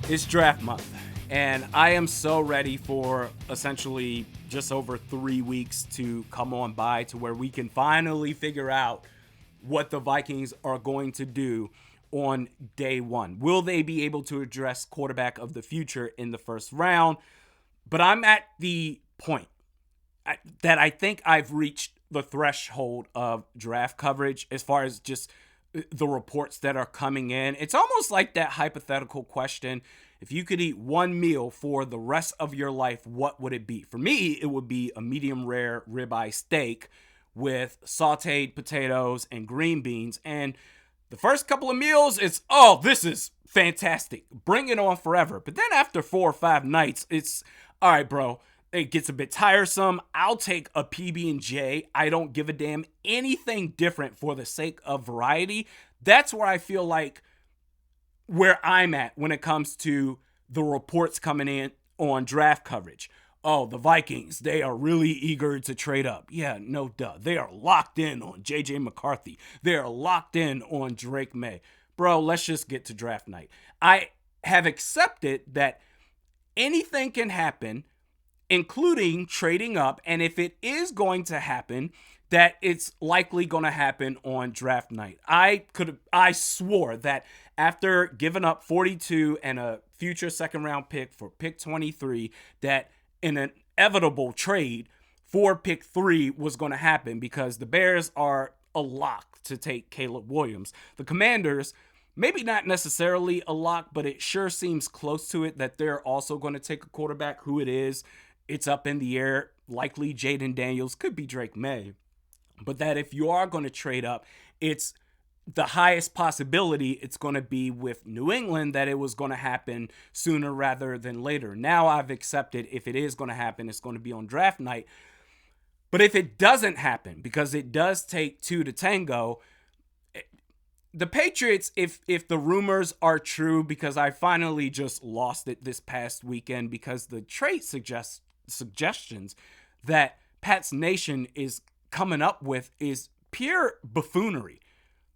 It's draft month, and I am so ready for essentially just over 3 weeks to come on by to where we can finally figure out what the Vikings are going to do on day one. Will they be able to address quarterback of the future in the first round? But I'm at the point that I think I've reached the threshold of draft coverage as far as just the reports that are coming in. It's almost like that hypothetical question. If you could eat one meal for the rest of your life, what would it be? For me, it would be a medium rare ribeye steak with sauteed potatoes and green beans. And the first couple of meals, it's, oh, this is fantastic. Bring it on forever. But then after 4 or 5 nights, it's, all right, bro, it gets a bit tiresome. I'll take a PB&J. I don't give a damn anything different for the sake of variety. That's where I feel like where I'm at when it comes to the reports coming in on draft coverage. Oh, the Vikings, they are really eager to trade up. Yeah, no duh. They are locked in on J.J. McCarthy. They are locked in on Drake May. Bro, let's just get to draft night. I have accepted that anything can happen, including trading up. And if it is going to happen, that it's likely going to happen on draft night. I swore that after giving up 42 and a future second round pick for pick 23, that an inevitable trade for pick 3 was going to happen because the Bears are a lock to take Caleb Williams. The Commanders, maybe not necessarily a lock, but it sure seems close to it that they're also going to take a quarterback. Who it is, it's up in the air. Likely Jaden Daniels, could be Drake May. But that if you are going to trade up, it's the highest possibility it's going to be with New England that it was going to happen sooner rather than later. Now I've accepted if it is going to happen, it's going to be on draft night. But if it doesn't happen, because it does take 2 to tango, the Patriots, if the rumors are true, because I finally just lost it this past weekend because the trade suggestions that Pat's Nation is coming up with is pure buffoonery.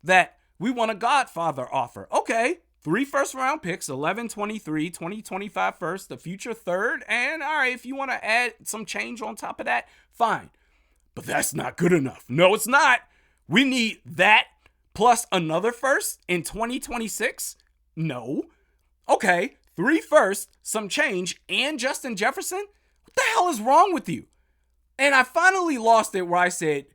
That we want a Godfather offer. Okay, 3 first-round picks, 11, 23, 20, 25 first, the future third, and all right, if you want to add some change on top of that, fine. But that's not good enough. No, it's not. We need that plus another first in 2026? No. Okay, 3 firsts, some change, and Justin Jefferson? What the hell is wrong with you? And I finally lost it where I said,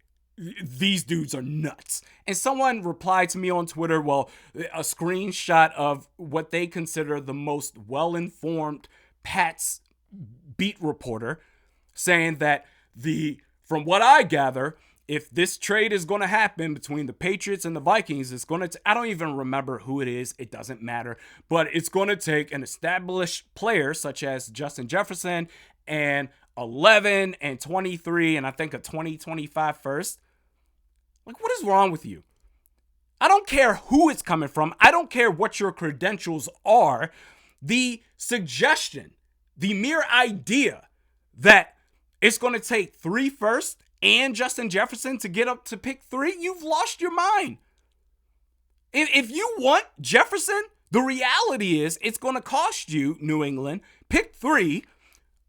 these dudes are nuts. And someone replied to me on Twitter, well, a screenshot of what they consider the most well-informed Pats beat reporter, saying that from what I gather, if this trade is going to happen between the Patriots and the Vikings, it's going to, I don't even remember who it is. It doesn't matter. But it's going to take an established player such as Justin Jefferson and 11 and 23 and I think a 2025 first. Like, what is wrong with you? I don't care who it's coming from. I don't care what your credentials are. The suggestion, the mere idea that it's going to take 3 firsts and Justin Jefferson to get up to pick 3, you've lost your mind. If you want Jefferson, the reality is it's going to cost you, New England, pick 3,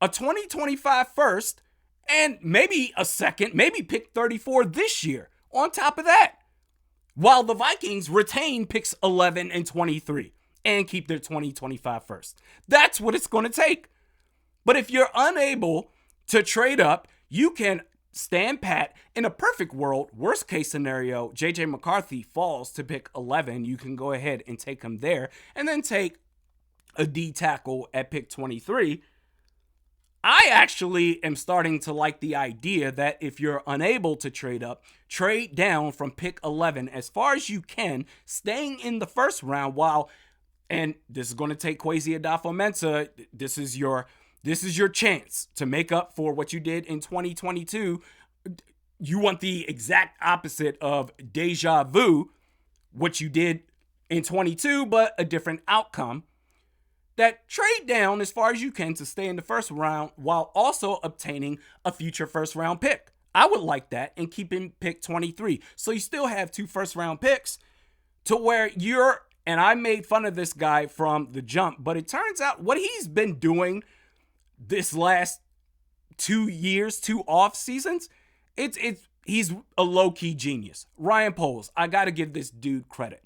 a 2025 first, and maybe a second, maybe pick 34 this year on top of that, while the Vikings retain picks 11 and 23 and keep their 2025 first. That's what it's going to take. But if you're unable to trade up, you can stand pat. In a perfect world, worst case scenario, J.J. McCarthy falls to pick 11. You can go ahead and take him there and then take a D tackle at pick 23. I actually am starting to like the idea that if you're unable to trade up, trade down from pick 11 as far as you can, staying in the first round while, and this is going to take Kwesi Adofo-Mensah, this is your chance to make up for what you did in 2022. You want the exact opposite of deja vu, what you did in 22, but a different outcome. That trade down as far as you can to stay in the first round while also obtaining a future first round pick. I would like that and keeping pick 23. So you still have 2 first round picks to where you're And I made fun of this guy from the jump, but it turns out what he's been doing this last 2 years, 2 off seasons, he's a low-key genius. Ryan Poles, I got to give this dude credit.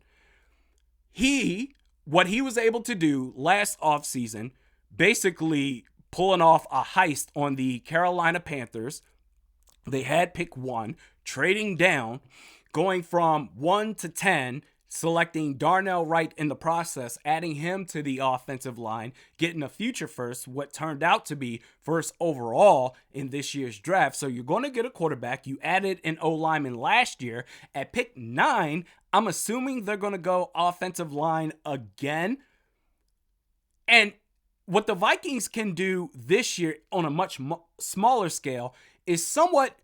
What he was able to do last offseason, basically pulling off a heist on the Carolina Panthers. They had pick 1, trading down, going from 1 to 10, selecting Darnell Wright in the process, adding him to the offensive line, getting a future first, what turned out to be first overall in this year's draft. So you're going to get a quarterback. You added an O-lineman last year. At pick 9, I'm assuming they're going to go offensive line again. And what the Vikings can do this year on a much smaller scale is somewhat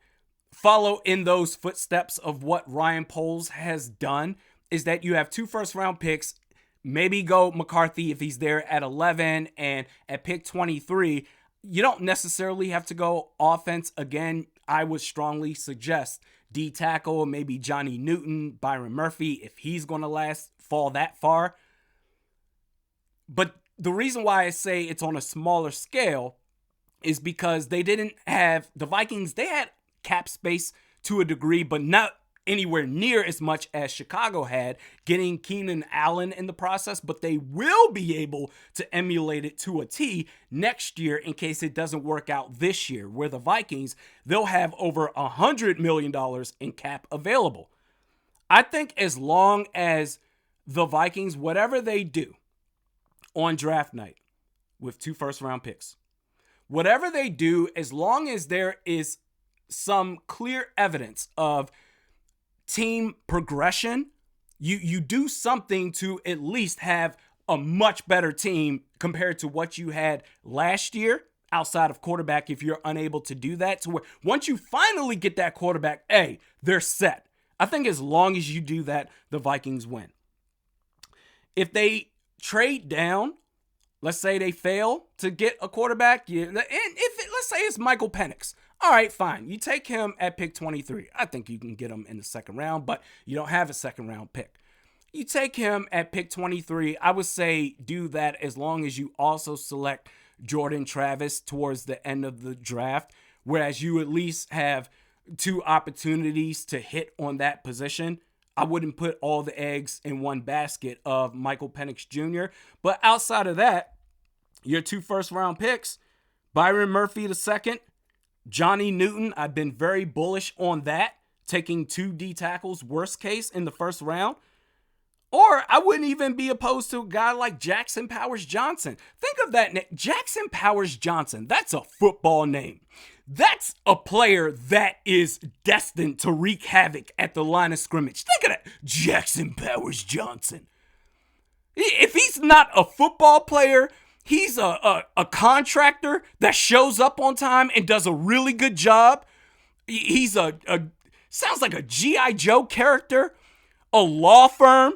follow in those footsteps of what Ryan Poles has done, is that you have 2 first-round picks, maybe go McCarthy if he's there at 11, and at pick 23, you don't necessarily have to go offense again. I would strongly suggest D-tackle, maybe Johnny Newton, Byron Murphy, if he's going to fall that far. But the reason why I say it's on a smaller scale is because the Vikings, they had cap space to a degree, but not anywhere near as much as Chicago had, getting Keenan Allen in the process, but they will be able to emulate it to a T next year in case it doesn't work out this year, where the Vikings, they'll have over $100 million in cap available. I think as long as the Vikings, whatever they do on draft night with 2 first-round picks, whatever they do, as long as there is some clear evidence of team progression, you do something to at least have a much better team compared to what you had last year outside of quarterback. If you're unable to do that, to where once you finally get that quarterback, they're set. I think as long as you do that, the Vikings win. If they trade down, let's say they fail to get a quarterback, let's say it's Michael Penix. All right, fine. You take him at pick 23. I think you can get him in the second round, but you don't have a second round pick. You take him at pick 23. I would say do that as long as you also select Jordan Travis towards the end of the draft, whereas you at least have 2 opportunities to hit on that position. I wouldn't put all the eggs in one basket of Michael Penix Jr. But outside of that, your 2 first-round picks, Byron Murphy the second, Johnny Newton, I've been very bullish on that, taking 2 D tackles, worst case, in the first round. Or I wouldn't even be opposed to a guy like Jackson Powers Johnson. Think of that name, Jackson Powers Johnson. That's a football name. That's a player that is destined to wreak havoc at the line of scrimmage. Think of that, Jackson Powers Johnson. If he's not a football player, he's a contractor that shows up on time and does a really good job. He's sounds like a G.I. Joe character, a law firm,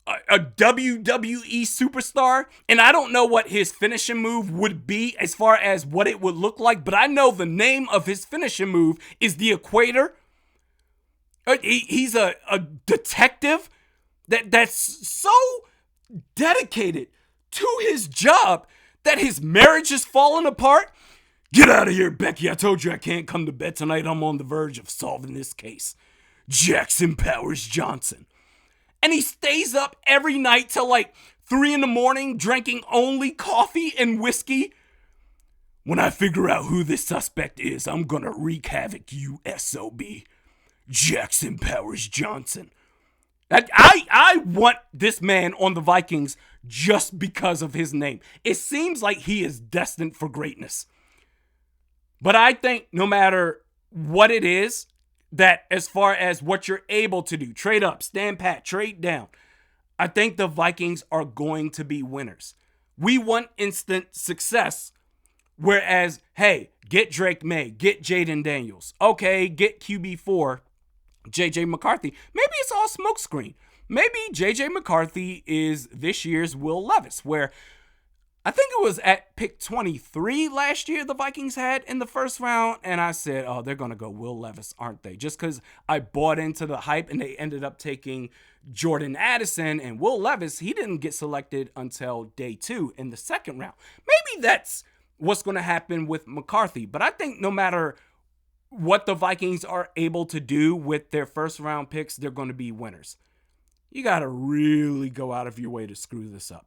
a WWE superstar. And I don't know what his finishing move would be as far as what it would look like, but I know the name of his finishing move is the Equator. He's a detective that's so dedicated to his job that his marriage is falling apart. Get out of here, Becky. I told you I can't come to bed tonight. I'm on the verge of solving this case. Jackson Powers Johnson. And he stays up every night till like 3 a.m, drinking only coffee and whiskey. When I figure out who this suspect is, I'm gonna wreak havoc, you SOB. Jackson Powers Johnson. I want this man on the Vikings just because of his name. It seems like he is destined for greatness. But I think no matter what it is, that as far as what you're able to do, trade up, stand pat, trade down, I think the Vikings are going to be winners. We want instant success. Whereas, hey, get Drake May, get Jaden Daniels. Okay, get QB4, J.J. McCarthy. Maybe it's all smokescreen. Maybe J.J. McCarthy is this year's Will Levis, where I think it was at pick 23 last year the Vikings had in the first round. And I said, oh, they're going to go Will Levis, aren't they? Just because I bought into the hype and they ended up taking Jordan Addison and Will Levis. He didn't get selected until day 2 in the second round. Maybe that's what's going to happen with McCarthy. But I think no matter what the Vikings are able to do with their first round picks, they're going to be winners. You got to really go out of your way to screw this up.